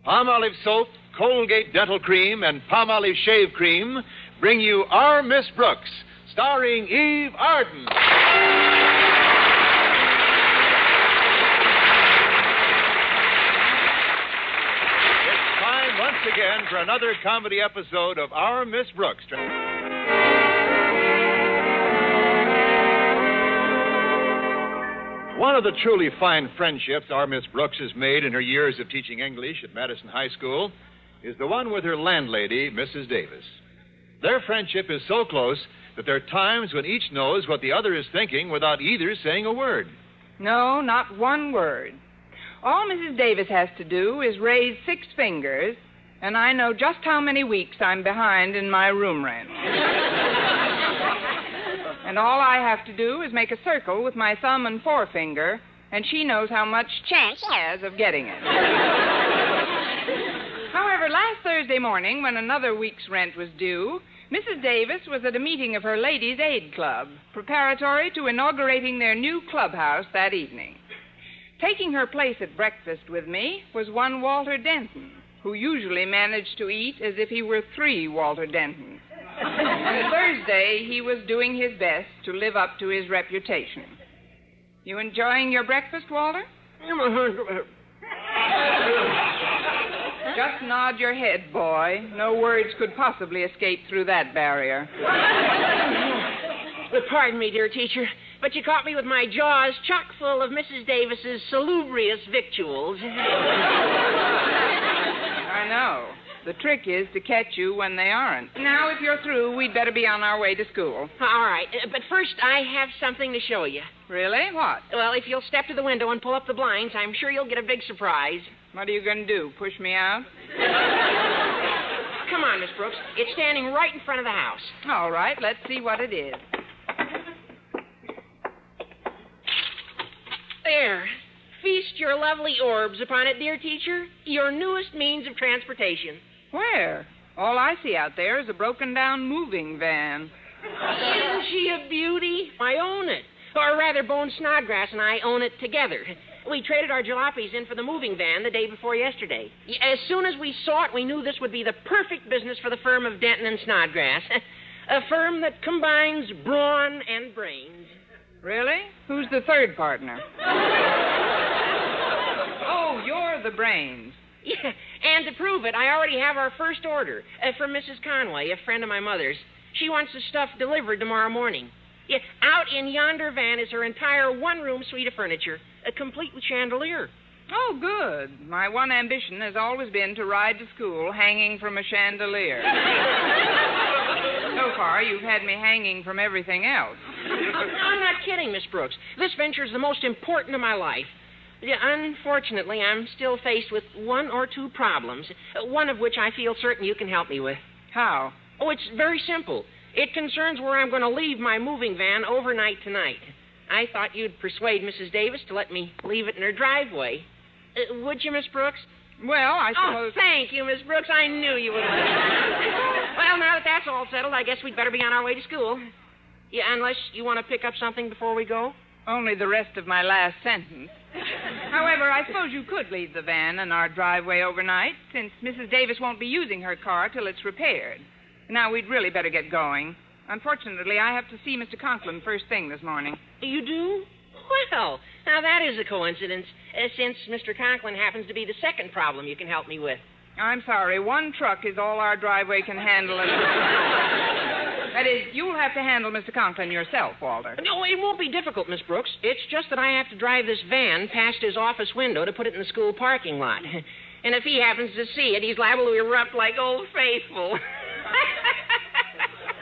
Palmolive Soap, Colgate Dental Cream, and Palmolive Shave Cream bring you Our Miss Brooks, starring Eve Arden. It's time once again for another comedy episode of Our Miss Brooks. One of the truly fine friendships our Miss Brooks has made in her years of teaching English at Madison High School is the one with her landlady, Mrs. Davis. Their friendship is so close that there are times when each knows what the other is thinking without either saying a word. No, not one word. All Mrs. Davis has to do is raise 6 fingers, and I know just how many weeks I'm behind in my room rent. And all I have to do is make a circle with my thumb and forefinger, and she knows how much chance she has of getting it. However, last Thursday morning, when another week's rent was due, Mrs. Davis was at a meeting of her Ladies' Aid Club, preparatory to inaugurating their new clubhouse that evening. Taking her place at breakfast with me was one Walter Denton, who usually managed to eat as if he were 3 Walter Dentons. On Thursday, he was doing his best to live up to his reputation. You enjoying your breakfast, Walter? Just nod your head, boy. No words could possibly escape through that barrier. Pardon me, dear teacher, but you caught me with my jaws chock full of Mrs. Davis's salubrious victuals. I know. The trick is to catch you when they aren't. Now, if you're through, we'd better be on our way to school. All right, but first I have something to show you. Really? What? Well, if you'll step to the window and pull up the blinds, I'm sure you'll get a big surprise. What are you going to do, push me out? Come on, Miss Brooks. It's standing right in front of the house. All right, let's see what it is. There. Feast your lovely orbs upon it, dear teacher. Your newest means of transportation. Where? All I see out there is a broken-down moving van. Isn't she a beauty? I own it. Or rather, Bone Snodgrass and I own it together. We traded our jalopies in for the moving van the day before yesterday. As soon as we saw it, we knew this would be the perfect business for the firm of Denton and Snodgrass. A firm that combines brawn and brains. Really? Who's the third partner? Oh, you're the brains. Yeah, and to prove it, I already have our first order from Mrs. Conway, a friend of my mother's. She wants the stuff delivered tomorrow morning. Yeah, out in yonder van is her entire one-room suite of furniture, complete with chandelier. Oh, good. My one ambition has always been to ride to school hanging from a chandelier. So far, you've had me hanging from everything else. I'm not kidding, Miss Brooks. This venture is the most important of my life. Yeah, unfortunately, I'm still faced with 1 or 2 problems, one of which I feel certain you can help me with. How? Oh, it's very simple. It concerns where I'm going to leave my moving van overnight tonight. I thought you'd persuade Mrs. Davis to let me leave it in her driveway. Would you, Miss Brooks? Well, I suppose... Oh, thank you, Miss Brooks. I knew you would. Well, now that that's all settled, I guess we'd better be on our way to school. Yeah, unless you want to pick up something before we go? Only the rest of my last sentence. However, I suppose you could leave the van in our driveway overnight, since Mrs. Davis won't be using her car till it's repaired. Now, we'd really better get going. Unfortunately, I have to see Mr. Conklin first thing this morning. You do? Well, now that is a coincidence, since Mr. Conklin happens to be the second problem you can help me with. I'm sorry. 1 truck is all our driveway can handle. That is, you'll have to handle Mr. Conklin yourself, Walter. No, it won't be difficult, Miss Brooks. It's just that I have to drive this van past his office window to put it in the school parking lot. And if he happens to see it, he's liable to erupt like Old Faithful.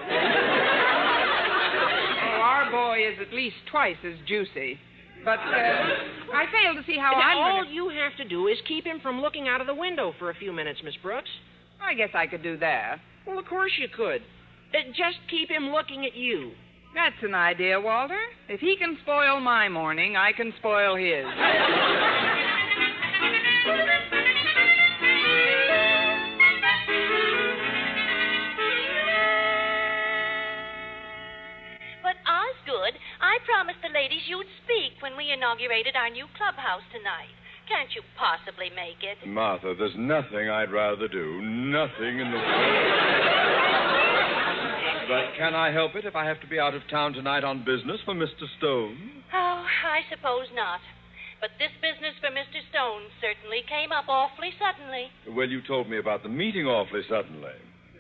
Oh, our boy is at least twice as juicy. But I fail to see how All you have to do is keep him from looking out of the window for a few minutes, Miss Brooks. I guess I could do that. Well, of course you could. Just keep him looking at you. That's an idea, Walter. If he can spoil my morning, I can spoil his. But Osgood, I promised the ladies you'd speak when we inaugurated our new clubhouse tonight. Can't you possibly make it? Martha, there's nothing I'd rather do. Nothing in the world. But can I help it if I have to be out of town tonight on business for Mr. Stone? Oh, I suppose not. But this business for Mr. Stone certainly came up awfully suddenly. Well, you told me about the meeting awfully suddenly.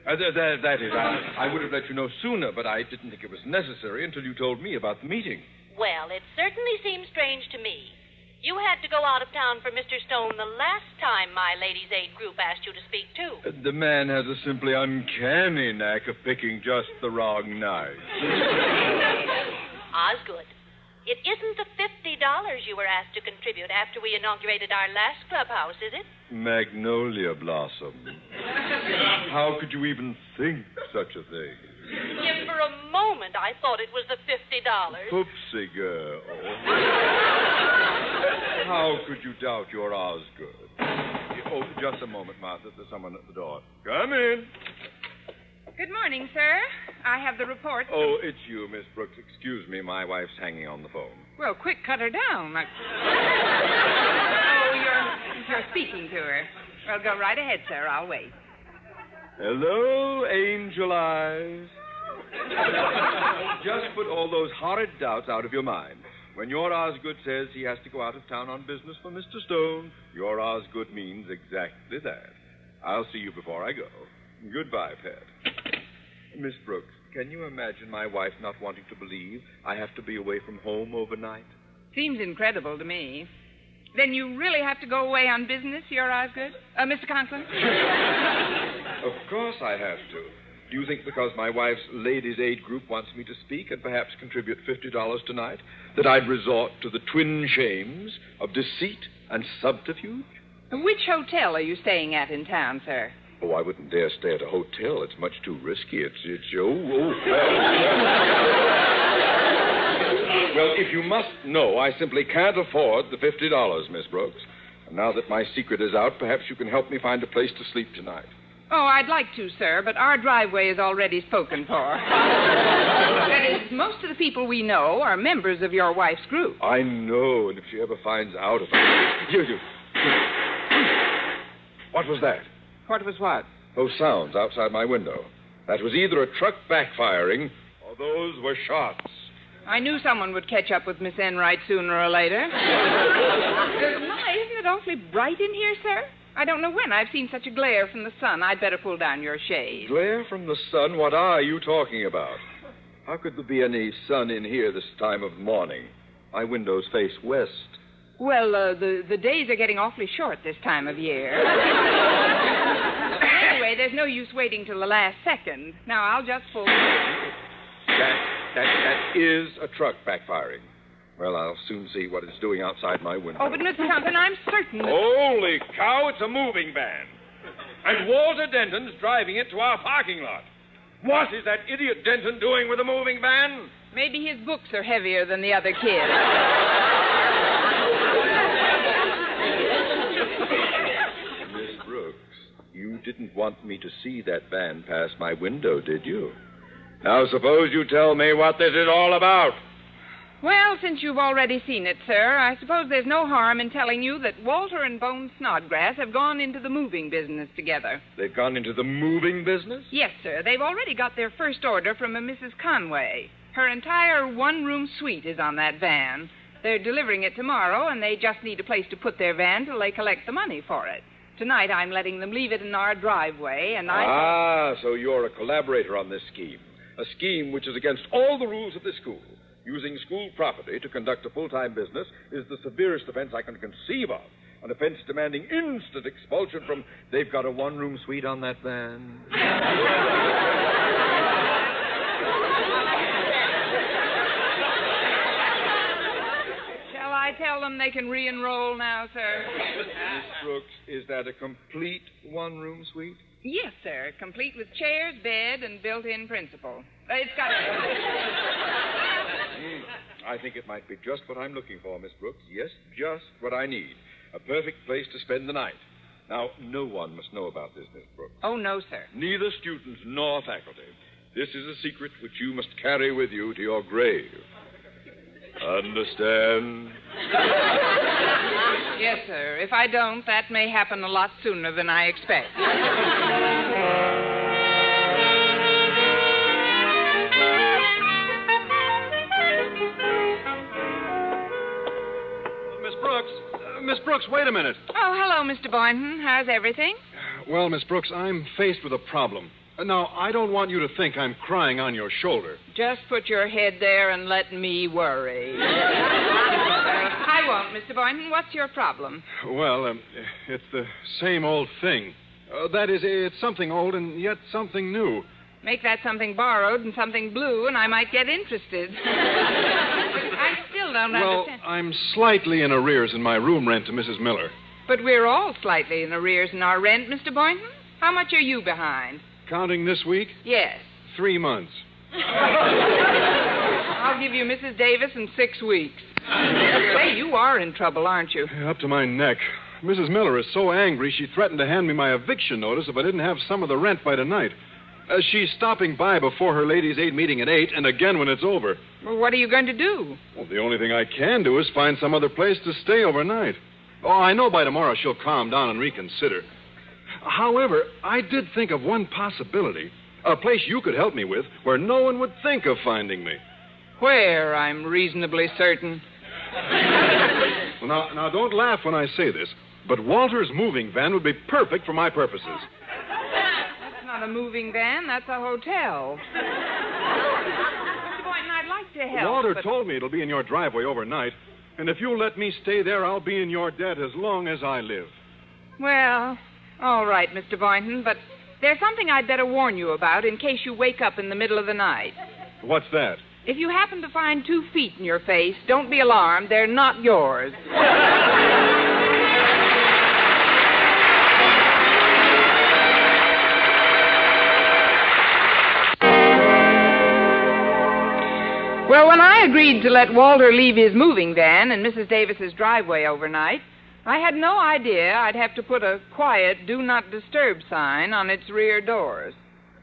That is, I would have let you know sooner, but I didn't think it was necessary until you told me about the meeting. Well, it certainly seems strange to me. You had to go out of town for Mr. Stone the last time my Ladies' Aid group asked you to speak, too. The man has a simply uncanny knack of picking just the wrong night. Osgood, it isn't the $50 you were asked to contribute after we inaugurated our last clubhouse, is it? Magnolia Blossom. How could you even think such a thing? If for a moment I thought it was the $50. Poopsie girl. How could you doubt your Osgood? Oh, just a moment, Martha. There's someone at the door. Come in. Good morning, sir. I have the report. Oh, it's you, Miss Brooks. Excuse me, my wife's hanging on the phone. Well, quick, cut her down. You're speaking to her. Well, go right ahead, sir. I'll wait. Hello, Angel Eyes. Just put all those horrid doubts out of your mind. When your Osgood says he has to go out of town on business for Mr. Stone, your Osgood means exactly that. I'll see you before I go. Goodbye, Pet. Miss Brooks, can you imagine my wife not wanting to believe I have to be away from home overnight? Seems incredible to me. Then you really have to go away on business, your Osgood? Mr. Conklin? Of course I have to. Do you think because my wife's Ladies' Aid group wants me to speak and perhaps contribute $50 tonight, that I'd resort to the twin shames of deceit and subterfuge? Which hotel are you staying at in town, sir? Oh, I wouldn't dare stay at a hotel. It's much too risky. Well, if you must know, I simply can't afford the $50, Miss Brooks. And now that my secret is out, perhaps you can help me find a place to sleep tonight. Oh, I'd like to, sir, but our driveway is already spoken for. That is, most of the people we know are members of your wife's group. I know, and if she ever finds out about it... You. What was that? What was what? Those sounds outside my window. That was either a truck backfiring or those were shots. I knew someone would catch up with Miss Enright sooner or later. My, isn't it awfully bright in here, sir? I don't know when I've seen such a glare from the sun. I'd better pull down your shade. Glare from the sun? What are you talking about? How could there be any sun in here this time of morning? My windows face west. Well, the days are getting awfully short this time of year. Anyway, there's no use waiting till the last second. Now, I'll just pull... That is a truck backfiring. Well, I'll soon see what it's doing outside my window. Oh, but Mr. Conklin, I'm certain that... Holy cow, it's a moving van. And Walter Denton's driving it to our parking lot. What is that idiot Denton doing with a moving van? Maybe his books are heavier than the other kids. Miss Brooks, you didn't want me to see that van pass my window, did you? Now, suppose you tell me what this is all about. Well, since you've already seen it, sir, I suppose there's no harm in telling you that Walter and Bone Snodgrass have gone into the moving business together. They've gone into the moving business? Yes, sir. They've already got their first order from a Mrs. Conway. Her entire one-room suite is on that van. They're delivering it tomorrow, and they just need a place to put their van till they collect the money for it. Tonight, I'm letting them leave it in our driveway, and so you're a collaborator on this scheme. A scheme which is against all the rules of this school. Using school property to conduct a full-time business is the severest offense I can conceive of. An offense demanding instant expulsion from... They've got a one-room suite on that van. Shall I tell them they can re-enroll now, sir? Miss Brooks, is that a complete one-room suite? Yes, sir. Complete with chairs, bed, and built-in principal. It's got... I think it might be just what I'm looking for, Miss Brooks. Yes, just what I need. A perfect place to spend the night. Now, no one must know about this, Miss Brooks. Oh, no, sir. Neither students nor faculty. This is a secret which you must carry with you to your grave. Understand? Yes, sir. If I don't, that may happen a lot sooner than I expect. Miss Brooks, wait a minute. Oh, hello, Mr. Boynton. How's everything? Well, Miss Brooks, I'm faced with a problem. Now, I don't want you to think I'm crying on your shoulder. Just put your head there and let me worry. I won't, Mr. Boynton. What's your problem? Well, it's the same old thing. That is, it's something old and yet something new. Make that something borrowed and something blue, and I might get interested. I still don't understand. Well, I'm slightly in arrears in my room rent to Mrs. Miller. But we're all slightly in arrears in our rent, Mr. Boynton. How much are you behind? Counting this week? Yes. 3 months. I'll give you Mrs. Davis in 6 weeks. Say, you are in trouble, aren't you? Up to my neck. Mrs. Miller is so angry she threatened to hand me my eviction notice if I didn't have some of the rent by tonight. She's stopping by before her ladies' aid meeting at 8 and again when it's over. Well, what are you going to do? Well, the only thing I can do is find some other place to stay overnight. Oh, I know by tomorrow she'll calm down and reconsider. However, I did think of one possibility. A place you could help me with where no one would think of finding me. Where, I'm reasonably certain. Well, now, don't laugh when I say this, but Walter's moving van would be perfect for my purposes. That's not a moving van. That's a hotel. Mr. Boynton, I'd like to help. Walter told me it'll be in your driveway overnight, and if you'll let me stay there, I'll be in your debt as long as I live. Well, all right, Mr. Boynton, but there's something I'd better warn you about in case you wake up in the middle of the night. What's that? If you happen to find 2 feet in your face, don't be alarmed. They're not yours. Well, when I agreed to let Walter leave his moving van in Mrs. Davis's driveway overnight, I had no idea I'd have to put a quiet, do not disturb sign on its rear doors.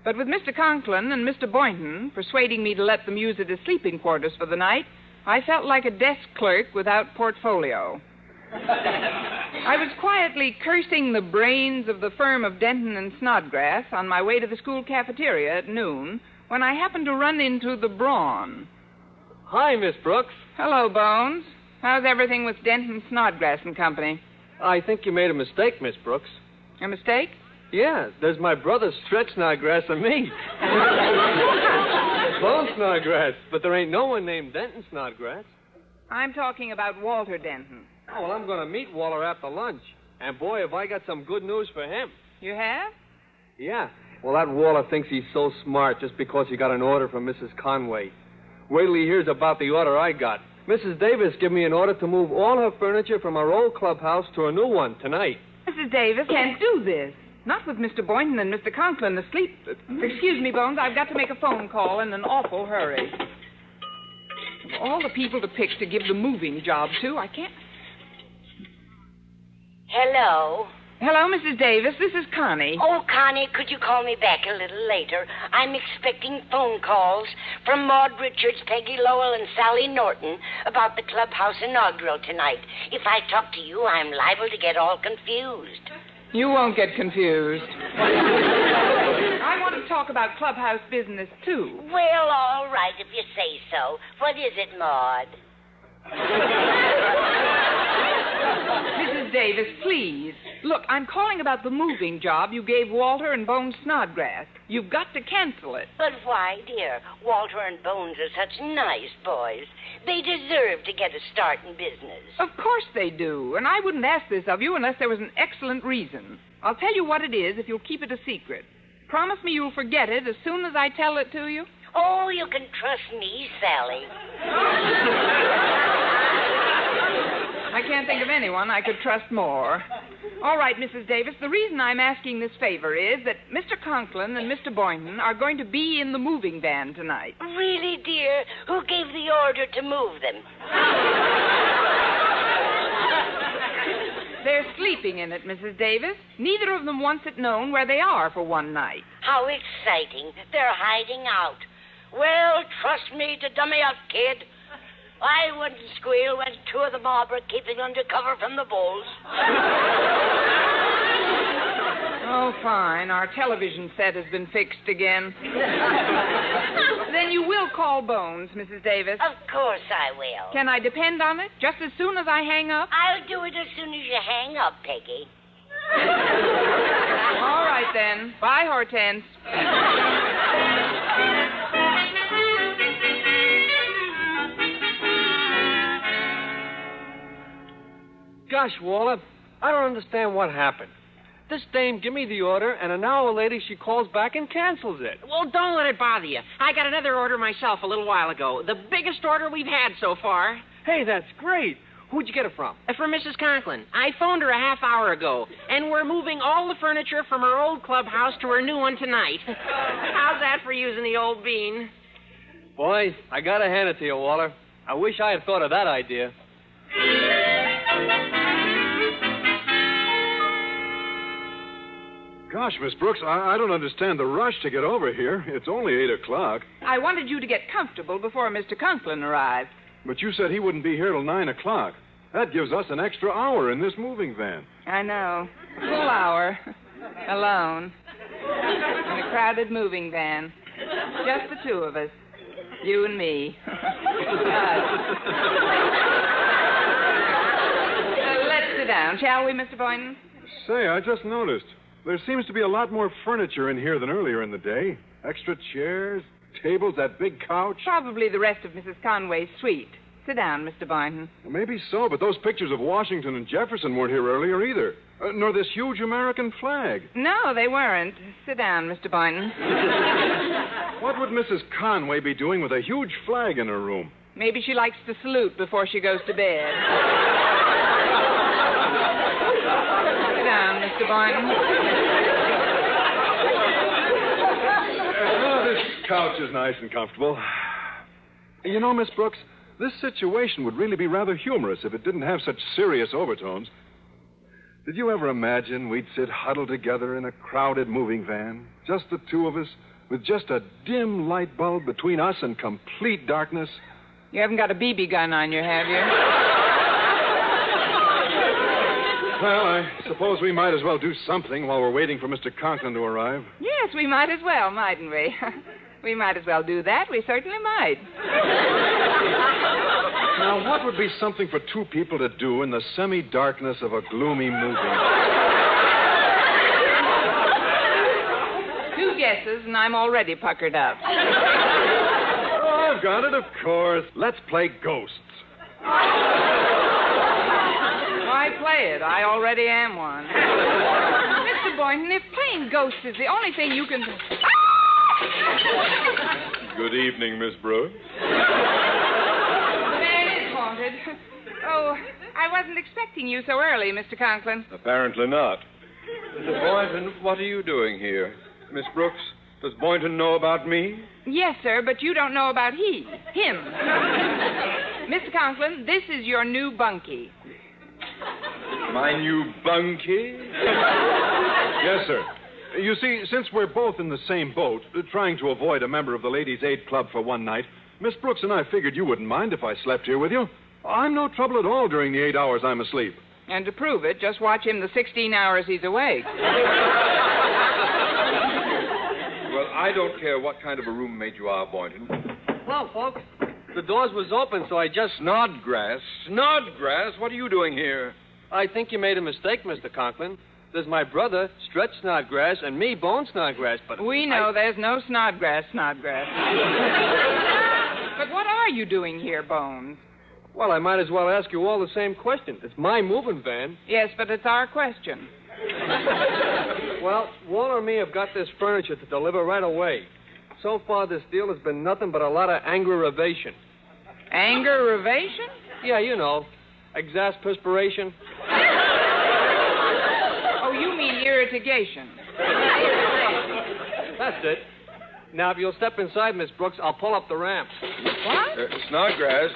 But with Mr. Conklin and Mr. Boynton persuading me to let them use it as sleeping quarters for the night, I felt like a desk clerk without portfolio. I was quietly cursing the brains of the firm of Denton and Snodgrass on my way to the school cafeteria at noon when I happened to run into the Brawn. Hi, Miss Brooks. Hello, Bones. How's everything with Denton, Snodgrass and Company? I think you made a mistake, Miss Brooks. A mistake? Yeah, there's my brother, Stretch Snodgrass, and me. Bone Snodgrass, but there ain't no one named Denton Snodgrass. I'm talking about Walter Denton. Oh, well, I'm going to meet Walter after lunch. And, boy, have I got some good news for him. You have? Yeah. Well, that Walter thinks he's so smart just because he got an order from Mrs. Conway. Wait till he hears about the order I got. Mrs. Davis gave me an order to move all her furniture from her old clubhouse to a new one tonight. Mrs. Davis can't do this. Not with Mr. Boynton and Mr. Conklin asleep. Excuse me, Bones. I've got to make a phone call in an awful hurry. Of all the people to pick to give the moving job to, I can't... Hello. Hello, Mrs. Davis. This is Connie. Oh, Connie, could you call me back a little later? I'm expecting phone calls from Maud Richards, Peggy Lowell, and Sally Norton about the clubhouse inaugural tonight. If I talk to you, I'm liable to get all confused. You won't get confused. I want to talk about clubhouse business, too. Well, all right, if you say so. What is it, Maud? Mrs. Davis, please. Look, I'm calling about the moving job you gave Walter and Bones Snodgrass. You've got to cancel it. But why, dear? Walter and Bones are such nice boys. They deserve to get a start in business. Of course they do, and I wouldn't ask this of you unless there was an excellent reason. I'll tell you what it is if you'll keep it a secret. Promise me you'll forget it as soon as I tell it to you. Oh, you can trust me, Sally. I can't think of anyone I could trust more. All right, Mrs. Davis, the reason I'm asking this favor is that Mr. Conklin and Mr. Boynton are going to be in the moving van tonight. Really, dear? Who gave the order to move them? They're sleeping in it, Mrs. Davis. Neither of them wants it known where they are for one night. How exciting. They're hiding out. Well, trust me to dummy up, kid. I wouldn't squeal when two of the mob are keeping under cover from the bulls. Oh, fine. Our television set has been fixed again. Then you will call Bones, Mrs. Davis. Of course I will. Can I depend on it? Just as soon as I hang up? I'll do it as soon as you hang up, Peggy. All right, then. Bye, Hortense. Gosh, Waller, I don't understand what happened. This dame give me the order, and an hour later she calls back and cancels it. Well, don't let it bother you. I got another order myself a little while ago. The biggest order we've had so far. Hey, that's great. Who'd you get it from? From Mrs. Conklin. I phoned her a half hour ago, and we're moving all the furniture from her old clubhouse to her new one tonight. How's that for using the old bean? Boy, I gotta hand it to you, Waller. I wish I had thought of that idea. Gosh, Miss Brooks, I don't understand the rush to get over here. It's only 8 o'clock. I wanted you to get comfortable before Mr. Conklin arrived. But you said he wouldn't be here till 9 o'clock. That gives us an extra hour in this moving van. I know. A full hour. Alone. In a crowded moving van. Just the two of us. You and me. Let's sit down, shall we, Mr. Boynton? Say, I just noticed. There seems to be a lot more furniture in here than earlier in the day. Extra chairs, tables, that big couch. Probably the rest of Mrs. Conway's suite. Sit down, Mr. Boynton. Maybe so, but those pictures of Washington and Jefferson weren't here earlier either. Nor this huge American flag. No, they weren't. Sit down, Mr. Boynton. What would Mrs. Conway be doing with a huge flag in her room? Maybe she likes to salute before she goes to bed. Sit down, Mr. Boynton. This couch is nice and comfortable. You know, Miss Brooks, this situation would really be rather humorous if it didn't have such serious overtones. Did you ever imagine we'd sit huddled together in a crowded moving van, just the two of us, with just a dim light bulb between us and complete darkness? You haven't got a BB gun on you, have you? Well, I suppose we might as well do something while we're waiting for Mr. Conklin to arrive. Yes, we might as well, mightn't we? We might as well do that. We certainly might. Now, what would be something for two people to do in the semi-darkness of a gloomy movie? 2 guesses, and I'm already puckered up. Oh, I've got it, of course. Let's play ghosts. Why play it? I already am one. Mr. Boynton, if playing ghosts is the only thing you can... Good evening, Miss Brooks. The man is haunted. Oh, I wasn't expecting you so early, Mr. Conklin. Apparently not. Mr. Boynton, what are you doing here? Miss Brooks, does Boynton know about me? Yes, sir, but you don't know about him. Mr. Conklin, this is your new bunkie. My new bunkie? Yes, sir. You see, since we're both in the same boat, trying to avoid a member of the Ladies' Aid Club for one night, Miss Brooks and I figured you wouldn't mind if I slept here with you. I'm no trouble at all during the 8 hours I'm asleep. And to prove it, just watch him the 16 hours he's awake. Well, I don't care what kind of a roommate you are, Boynton. Hello, folks. The doors was open, so I just... Snodgrass? Snodgrass? What are you doing here? I think you made a mistake, Mr. Conklin. There's my brother, Stretch Snodgrass, and me, Bone Snodgrass, but... We know there's no Snodgrass. But what are you doing here, Bones? Well, I might as well ask you all the same question. It's my moving van. Yes, but it's our question. Well, Walter and me have got this furniture to deliver right away. So far, this deal has been nothing but a lot of aggravation. Aggravation? Yeah, you know. Exasperation. Oh, you mean irritation. That's it. Now, if you'll step inside, Miss Brooks, I'll pull up the ramp. What? Snodgrass,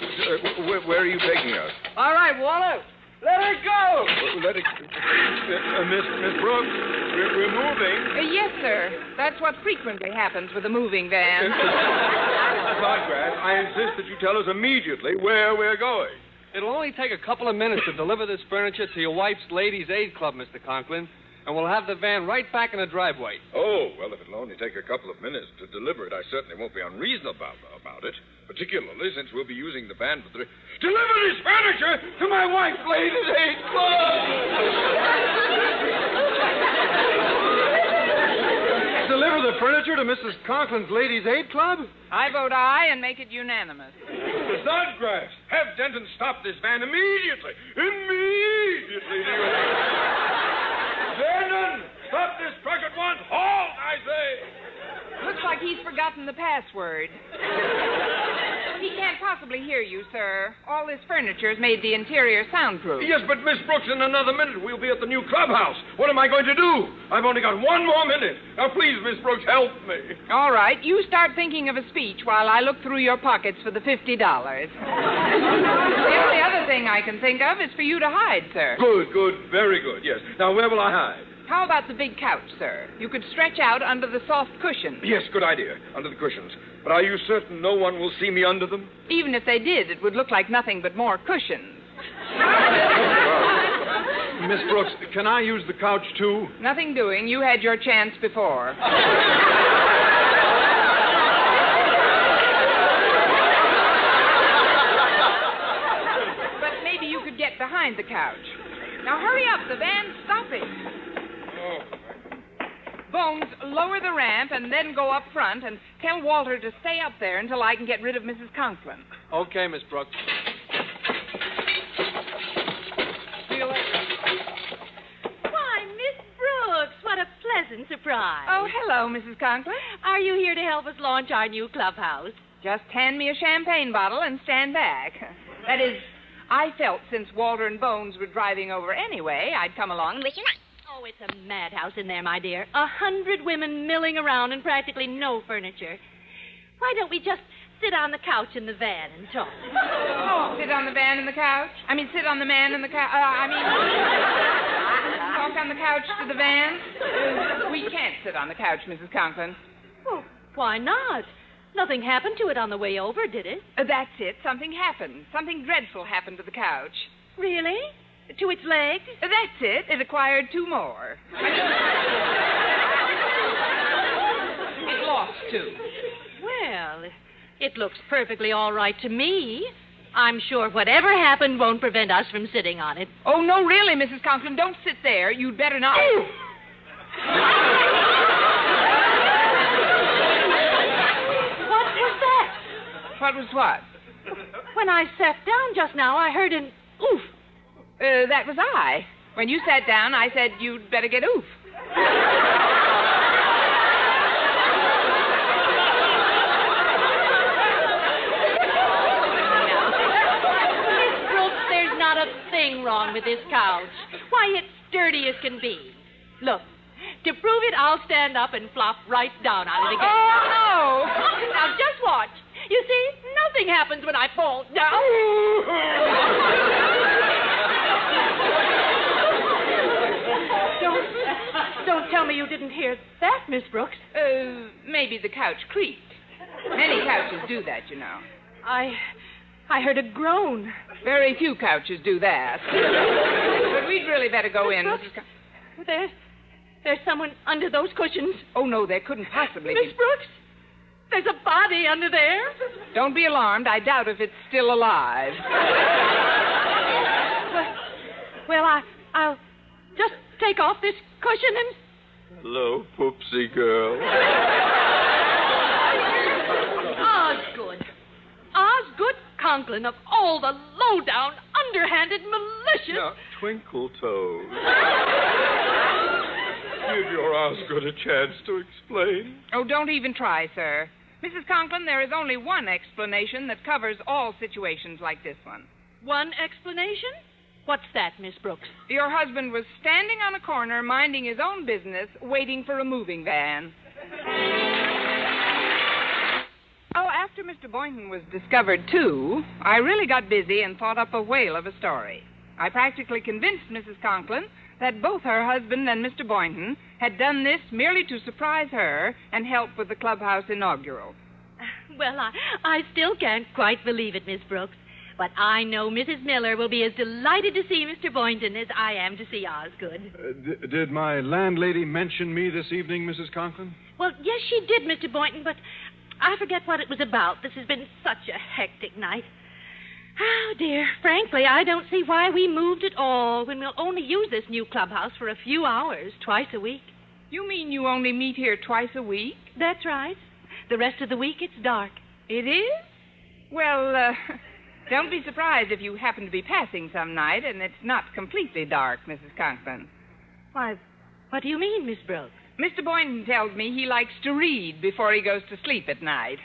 where are you taking us? All right, Walter. Let her go! Let it... Miss Brooks, we're moving. Yes, sir. That's what frequently happens with a moving van. Snodgrass, I insist that you tell us immediately where we're going. It'll only take a couple of minutes to deliver this furniture to your wife's Ladies' Aid Club, Mr. Conklin, and we'll have the van right back in the driveway. Oh, well, if it'll only take a couple of minutes to deliver it, I certainly won't be unreasonable about it, particularly since we'll be using the van for Deliver this furniture to my wife's Ladies' Aid Club! Deliver the furniture to Mrs. Conklin's Ladies' Aid Club? I vote aye and make it unanimous. Snodgrass, have Denton stop this van immediately. Immediately, do you hear? Denton, stop this truck at once. Halt, I say. Looks like he's forgotten the password. He can't possibly hear you, sir. All this furniture's made the interior soundproof. Yes, but Miss Brooks, in another minute we'll be at the new clubhouse. What am I going to do? I've only got one more minute. Now, please, Miss Brooks, help me. All right, you start thinking of a speech while I look through your pockets for the $50. The only other thing I can think of is for you to hide, sir. Good, very good, yes. Now, where will I hide? How about the big couch, sir? You could stretch out under the soft cushions. Yes, good idea, under the cushions. But are you certain no one will see me under them? Even if they did, it would look like nothing but more cushions. Miss Brooks, can I use the couch, too? Nothing doing. You had your chance before. But maybe you could get behind the couch. Now, hurry up. The van's stopping. Oh. Bones, lower the ramp and then go up front and tell Walter to stay up there until I can get rid of Mrs. Conklin. Okay, Miss Brooks. See you later. Why, Miss Brooks, what a pleasant surprise. Oh, hello, Mrs. Conklin. Are you here to help us launch our new clubhouse? Just hand me a champagne bottle and stand back. That is, I felt since Walter and Bones were driving over anyway, I'd come along with you. Oh, it's a madhouse in there, my dear. 100 women milling around and practically no furniture. Why don't we just sit on the couch in the van and talk? Oh, sit on the van and the couch? I mean, sit on the man and the couch. Talk on the couch to the van? We can't sit on the couch, Mrs. Conklin. Oh, why not? Nothing happened to it on the way over, did it? That's it. Something happened. Something dreadful happened to the couch. Really? To its legs? That's it. It acquired 2 more. It lost 2. Well, it looks perfectly all right to me. I'm sure whatever happened won't prevent us from sitting on it. Oh, no, really, Mrs. Conklin. Don't sit there. You'd better not. What was that? What was what? When I sat down just now, I heard an oof. That was I. When you sat down, I said you'd better get oof. Miss Brooks, there's not a thing wrong with this couch. Why, it's sturdy as can be. Look, to prove it, I'll stand up and flop right down on it again. Oh, no. Now, just watch. You see, nothing happens when I fall down. Don't tell me you didn't hear that, Miss Brooks. Maybe the couch creaked. Many couches do that, you know. I heard a groan. Very few couches do that. But we'd really better go in. Brooks, there's someone under those cushions. Oh, no, there couldn't possibly Miss be. Brooks, there's a body under there. Don't be alarmed. I doubt if it's still alive. Well, I'll just take off this cushion and... Hello, Poopsie girl. Osgood Conklin, of all the low-down, underhanded, malicious... Now, Twinkle Toes. Give your Osgood a chance to explain. Oh, don't even try, sir. Mrs. Conklin, there is only one explanation that covers all situations like this one. One explanation? What's that, Miss Brooks? Your husband was standing on a corner, minding his own business, waiting for a moving van. Oh, after Mr. Boynton was discovered, too, I really got busy and thought up a whale of a story. I practically convinced Mrs. Conklin that both her husband and Mr. Boynton had done this merely to surprise her and help with the clubhouse inaugural. Well, I still can't quite believe it, Miss Brooks. But I know Mrs. Miller will be as delighted to see Mr. Boynton as I am to see Osgood. Did my landlady mention me this evening, Mrs. Conklin? Well, yes, she did, Mr. Boynton, but I forget what it was about. This has been such a hectic night. Oh, dear. Frankly, I don't see why we moved at all when we'll only use this new clubhouse for a few hours, twice a week. You mean you only meet here twice a week? That's right. The rest of the week, it's dark. It is? Well, don't be surprised if you happen to be passing some night and it's not completely dark, Mrs. Conklin. Why, what do you mean, Miss Brooks? Mr. Boynton tells me he likes to read before he goes to sleep at night.